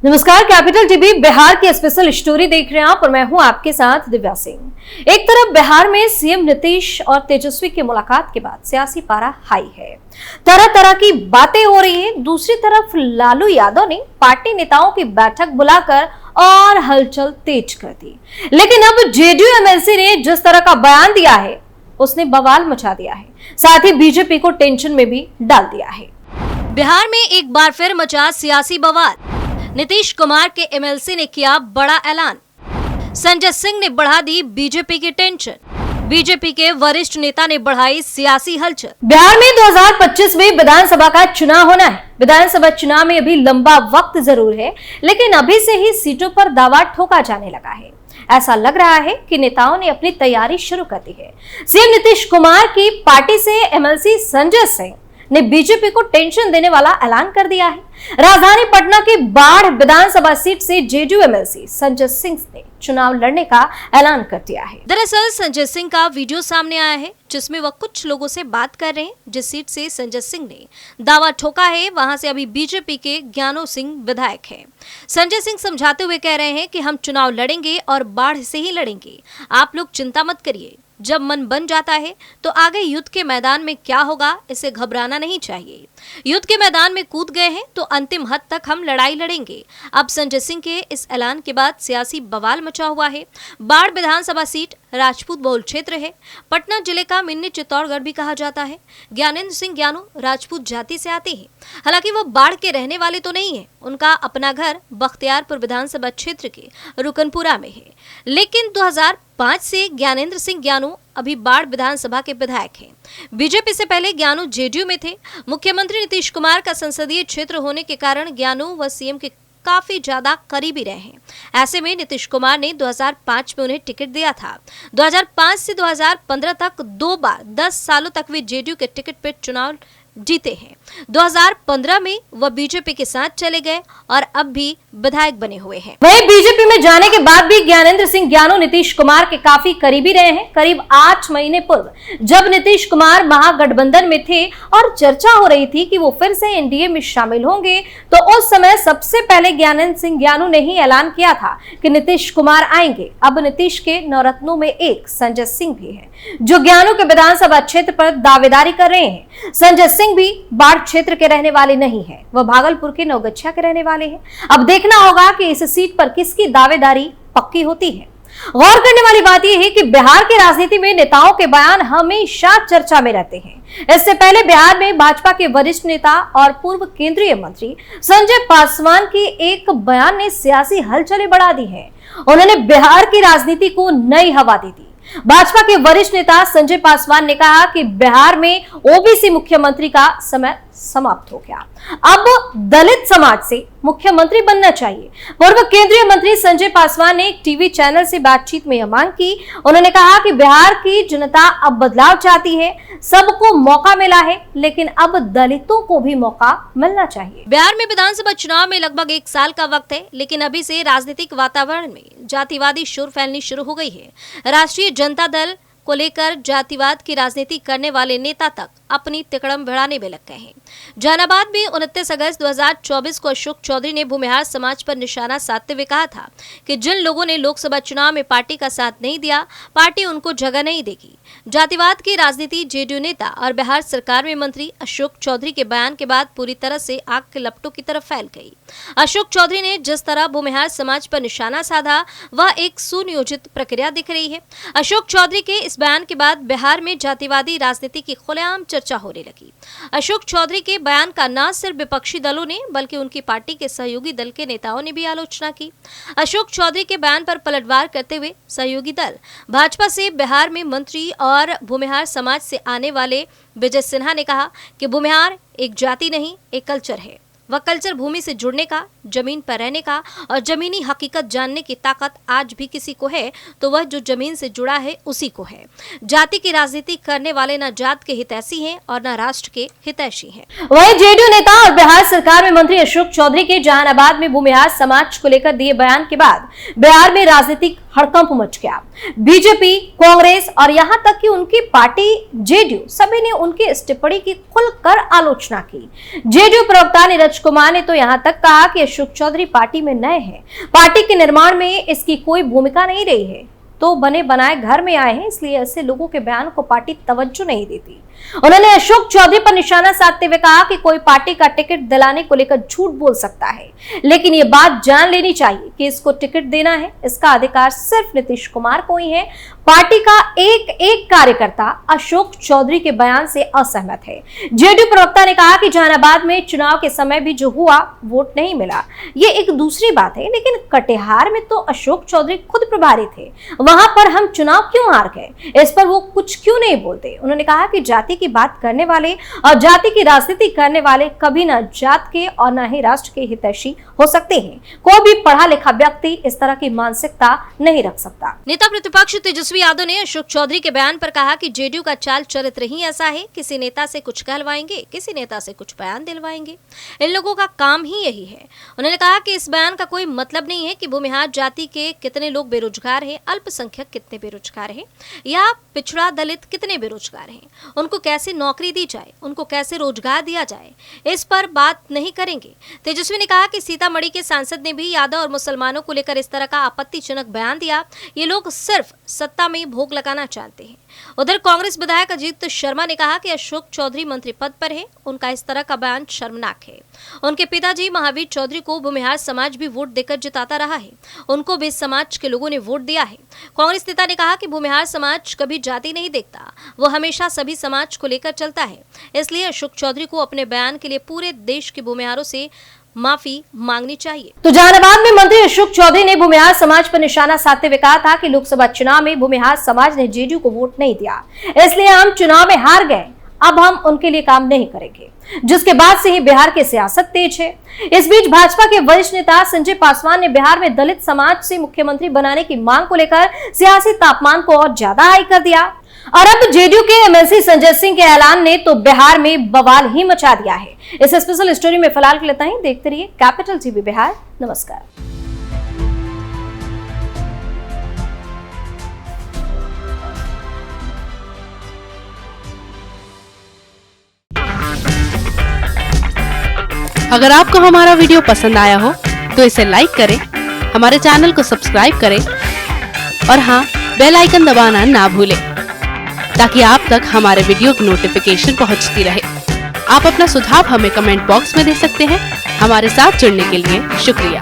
नमस्कार, capital TV Bihar की special story देख रहे हैं आप और मैं हूं आपके साथ दिव्या सिंह। एक तरफ बिहार में सीएम नीतीश और तेजस्वी की मुलाकात के बाद सियासी पारा हाई है, तरह तरह की बातें हो रही है। दूसरी तरफ लालू यादव ने पार्टी नेताओं की बैठक बुलाकर और हलचल तेज कर दी। लेकिन अब जेडीयू एमएलसी ने जिस तरह का बयान दिया है उसने बवाल मचा दिया है, साथ ही बीजेपी को टेंशन में भी डाल दिया है। बिहार में एक बार फिर मचा सियासी बवाल। नीतीश कुमार के एमएलसी ने किया बड़ा ऐलान। संजय सिंह ने बढ़ा दी बीजेपी की टेंशन। बीजेपी के वरिष्ठ नेता ने बढ़ाई सियासी हलचल। बिहार में 2025 में विधानसभा का चुनाव होना है। विधानसभा चुनाव में अभी लंबा वक्त जरूर है, लेकिन अभी से ही सीटों पर दावा ठोका जाने लगा है। ऐसा लग रहा है कि नेताओं ने अपनी तैयारी शुरू कर दी है। सीएम नीतीश कुमार की पार्टी से एमएलसी संजय सिंह ने बीजेपी को टेंशन देने वाला ऐलान कर दिया है। राजधानी पटना की बाढ़ विधानसभा सीट से जेडीयू एमएलसी संजय सिंह ने चुनाव लड़ने का ऐलान कर दिया है। दरअसल संजय सिंह का वीडियो सामने आया है जिसमें वह कुछ लोगों से बात कर रहे हैं। जिस सीट से संजय सिंह ने दावा ठोका है वहां से अभी बीजेपी के ज्ञानू सिंह विधायक हैं। संजय सिंह समझाते हुए कह रहे हैं कि हम चुनाव लड़ेंगे और बाढ़ से ही लड़ेंगे, आप लोग चिंता मत करिए। जब मन बन जाता है तो आगे युद्ध के मैदान में क्या होगा इससे घबराना नहीं चाहिए। युद्ध के मैदान में कूद गए हैं तो अंतिम हद तक हम लड़ाई लड़ेंगे। अब संजय सिंह के इस ऐलान के बाद सियासी बवाल मचा हुआ है। बाढ़ विधानसभा सीट राजपूत बहुल क्षेत्र है। पटना जिले का मिनी चित्तौड़गढ़ भी कहा जाता है। ज्ञानेंद्र सिंह ज्ञानू राजपूत जाति से आते हैं। हालांकि वो बाढ़ के रहने वाले तो नहीं है, उनका अपना घर बख्तियारपुर विधानसभा क्षेत्र के रुकनपुरा में है। लेकिन 2005 से ज्ञानेंद्र सिंह ज्ञानू अभी बाढ़ विधानसभा के विधायक हैं। बीजेपी से पहले ज्ञानू जेडीयू में थे। मुख्यमंत्री नीतीश कुमार का संसदीय क्षेत्र होने के कारण ज्ञानू व सीएम के काफी ज्यादा करीबी रहे हैं। ऐसे में नीतीश कुमार ने 2005 में उन्हें टिकट दिया था। 2005 से 2015 तक 2 बार 10 सालों तक वे जेडीयू के टिकट पर चुनाव जीते हैं। 2015 में वह बीजेपी के साथ चले गए और अब भी विधायक बने हुए हैं। वहीं बीजेपी में जाने के बाद भी ज्ञानेंद्र सिंह ज्ञानू नीतीश कुमार के काफी करीबी रहे हैं। करीब 8 महीने पूर्व जब नीतीश कुमार महागठबंधन में थे और चर्चा हो रही थी कि वो फिर से एनडीए में शामिल होंगे, तो उस समय सबसे पहले ज्ञानेंद्र सिंह ज्ञानू ने ही ऐलान किया था कि नीतीश कुमार आएंगे। अब नीतीश के नवरत्नों में एक संजय सिंह भी है जो ज्ञानू के विधानसभा क्षेत्र पर दावेदारी कर रहे हैं। संजय सिंह भी बाढ़ क्षेत्र के रहने वाले नहीं है, वह भागलपुर के नवगछिया के रहने वाले हैं। अब देखना होगा कि इस सीट पर किसकी दावेदारी पक्की होती है। गौर करने वाली बात यह है कि बिहार की राजनीति में नेताओं के बयान हमेशा चर्चा में रहते हैं। इससे पहले बिहार में भाजपा के वरिष्ठ नेता और पूर्व केंद्रीय मंत्री संजय पासवान की एक बयान ने सियासी हलचलें बढ़ा दी है। उन्होंने बिहार की राजनीति को नई हवा दी थी। भाजपा के वरिष्ठ नेता संजय पासवान ने कहा कि बिहार में ओबीसी मुख्यमंत्री का समय समाप्त हो गया, अब दलित समाज से मुख्यमंत्री बनना चाहिए। पूर्व केंद्रीय मंत्री संजय पासवान ने एक टीवी चैनल से बातचीत में यह मांग की। उन्होंने कहा कि बिहार की जनता अब बदलाव चाहती है, सबको मौका मिला है, लेकिन अब दलितों को भी मौका मिलना चाहिए। बिहार में विधानसभा चुनाव में लगभग 1 साल का वक्त है, लेकिन अभी से राजनीतिक वातावरण में जातिवादी शोर फैलनी शुरू हो गई है। राष्ट्रीय जनता दल को लेकर जातिवाद की राजनीति करने वाले नेता तक अपनी तिकड़म बढ़ाने में लग गए हैं। जहानाबाद में 29 अगस्त 2024 को अशोक चौधरी ने भूमिहार समाज पर निशाना साधते हुए कहा था कि जिन लोगों ने लोकसभा चुनाव में पार्टी का साथ नहीं दिया, पार्टी उनको जगह नहीं देगी। जातिवाद की राजनीति जेडीयू नेता और बिहार सरकार में मंत्री अशोक चौधरी के बयान के बाद पूरी तरह से आग के लपटों की तरफ फैल गई। अशोक चौधरी ने जिस तरह भूमिहार समाज पर निशाना साधा वह एक सुनियोजित प्रक्रिया दिख रही है। अशोक चौधरी के इस बयान के बाद बिहार में जातिवादी राजनीति की खुलेआम चर्चा होने लगी। अशोक चौधरी के बयान का न सिर्फ विपक्षी दलों ने बल्कि उनकी पार्टी के सहयोगी दल के नेताओं ने भी आलोचना की। अशोक चौधरी के बयान पर पलटवार करते हुए सहयोगी दल भाजपा से बिहार में मंत्री और भूमिहार समाज से आने वाले विजय सिन्हा ने कहा कि भूमिहार एक जाति नहीं, एक कल्चर है। वह कल्चर भूमि से जुड़ने का, जमीन पर रहने का और जमीनी हकीकत जानने की ताकत आज भी किसी को है तो वह जो जमीन से जुड़ा है उसी को है। जाति की राजनीति करने वाले न जात के हितैषी हैं और न राष्ट्र के हितैषी हैं। वहीं जेडीयू नेता और बिहार सरकार में मंत्री अशोक चौधरी के जहानाबाद में भूमिहार समाज को लेकर दिए बयान के बाद बिहार में राजनीतिक हड़कंप मच गया। बीजेपी, कांग्रेस और यहाँ तक कि उनकी पार्टी जेडीयू सभी ने उनकी इस टिप्पणी की खुलकर आलोचना की। जेडीयू प्रवक्ता नीरज कुमार ने तो यहाँ तक कहा कि अशोक चौधरी पार्टी में नए हैं, पार्टी के निर्माण में इसकी कोई भूमिका नहीं रही है, तो बने बनाए घर में आए हैं, इसलिए ऐसे लोगों के बयान को पार्टी तवज्जो नहीं देती। उन्होंने अशोक चौधरी पर निशाना साधते हुए कहा कि कोई पार्टी का टिकट दिलाने को लेकर झूठ बोल सकता है, लेकिन ये बात जान लेनी चाहिए कि इसको टिकट देना है, इसका अधिकार सिर्फ नीतीश कुमार को ही है। पार्टी का एक एक कार्यकर्ता अशोक चौधरी के बयान से असहमत है। जेडीयू प्रवक्ता ने कहा कि जहानाबाद में चुनाव के समय भी जो हुआ वोट नहीं मिला, ये एक दूसरी बात है, लेकिन कटिहार में तो अशोक चौधरी खुद प्रभारी थे, वहां पर हम चुनाव क्यों हार गए, इस पर वो कुछ क्यों नहीं बोलते। उन्होंने कहा कि जाति की बात करने वाले और जाति की राजनीति करने वाले कभी न जात के और न ही राष्ट्र के हितैषी हो सकते हैं। कोई भी पढ़ा लिखा व्यक्ति इस तरह की मानसिकता नहीं रख सकता। नेता प्रतिपक्ष तेजस्वी यादव ने अशोक चौधरी के बयान पर कहा कि जेडीयू का चाल चरित्र ही ऐसा है, किसी नेता से कुछ कहलवाएंगे, किसी नेता से कुछ बयान दिलवाएंगे, इन लोगों का काम ही यही है। उन्होंने कहा कि इस बयान का कोई मतलब नहीं है कि भूमिहार जाति के कितने लोग बेरोजगार हैं, अल्पसंख्यक कितने बेरोजगार हैं, या पिछड़ा दलित कितने बेरोजगार हैं, उनको कैसे नौकरी दी जाए, उनको कैसे रोजगार दिया जाए, इस पर बात नहीं करेंगे। तेजस्वी ने कहा कि सीतामढ़ी के सांसद ने भी यादव और मुसलमानों को लेकर इस तरह का आपत्तिजनक बयान दिया, ये लोग सिर्फ सत्ता में भोग लगाना चाहते हैं। उधर कांग्रेस विधायक अजीत शर्मा ने कहा कि अशोक चौधरी मंत्री पद पर है, उनका इस तरह का बयान शर्मनाक है। उनके पिताजी महावीर चौधरी को भूमिहार समाज भी वोट देकर जिताता रहा है, उनको भी समाज के लोगों ने वोट दिया है। कांग्रेस नेता ने कहा कि भूमिहार समाज कभी जाति नहीं देखता, वो हमेशा सभी समाज को लेकर चलता है, इसलिए अशोक चौधरी को अपने बयान के लिए पूरे देश के भूमिहारों से माफी मांगनी चाहिए। तो जहानाबाद में मंत्री अशोक चौधरी ने भूमिहार समाज पर निशाना साधते हुए कहा था कि लोकसभा चुनाव में भूमिहार समाज ने जेडीयू को वोट नहीं दिया, इसलिए हम चुनाव में हार गए, अब हम उनके लिए काम नहीं करेंगे, जिसके बाद से ही बिहार की सियासत तेज है। इस बीच भाजपा के वरिष्ठ नेता संजय पासवान ने बिहार में दलित समाज से मुख्यमंत्री बनाने की मांग को लेकर सियासी तापमान को और ज्यादा हाई कर दिया, और अब जेडीयू के एमएलसी संजय सिंह के ऐलान ने तो बिहार में बवाल ही मचा दिया है। इस स्पेशल स्टोरी में फिलहाल के लिए देखते रहिए कैपिटल टीवी बिहार। नमस्कार। अगर आपको हमारा वीडियो पसंद आया हो तो इसे लाइक करें, हमारे चैनल को सब्सक्राइब करें और हाँ, बेल आइकन दबाना ना भूलें ताकि आप तक हमारे वीडियो की नोटिफिकेशन पहुंचती रहे। आप अपना सुझाव हमें कमेंट बॉक्स में दे सकते हैं। हमारे साथ जुड़ने के लिए शुक्रिया।